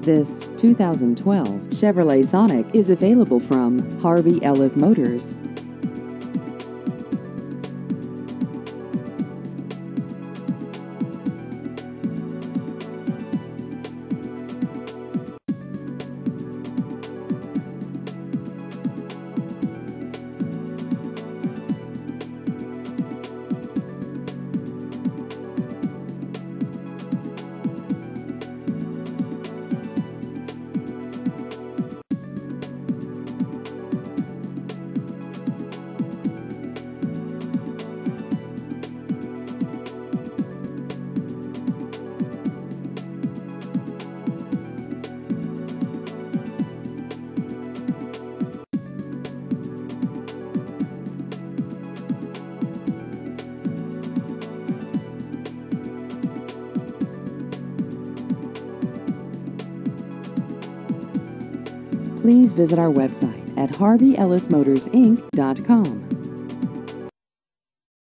This 2012 Chevrolet Sonic is available from Harvey Ellis Motors. Please visit our website at harveyellismotorsinc.com.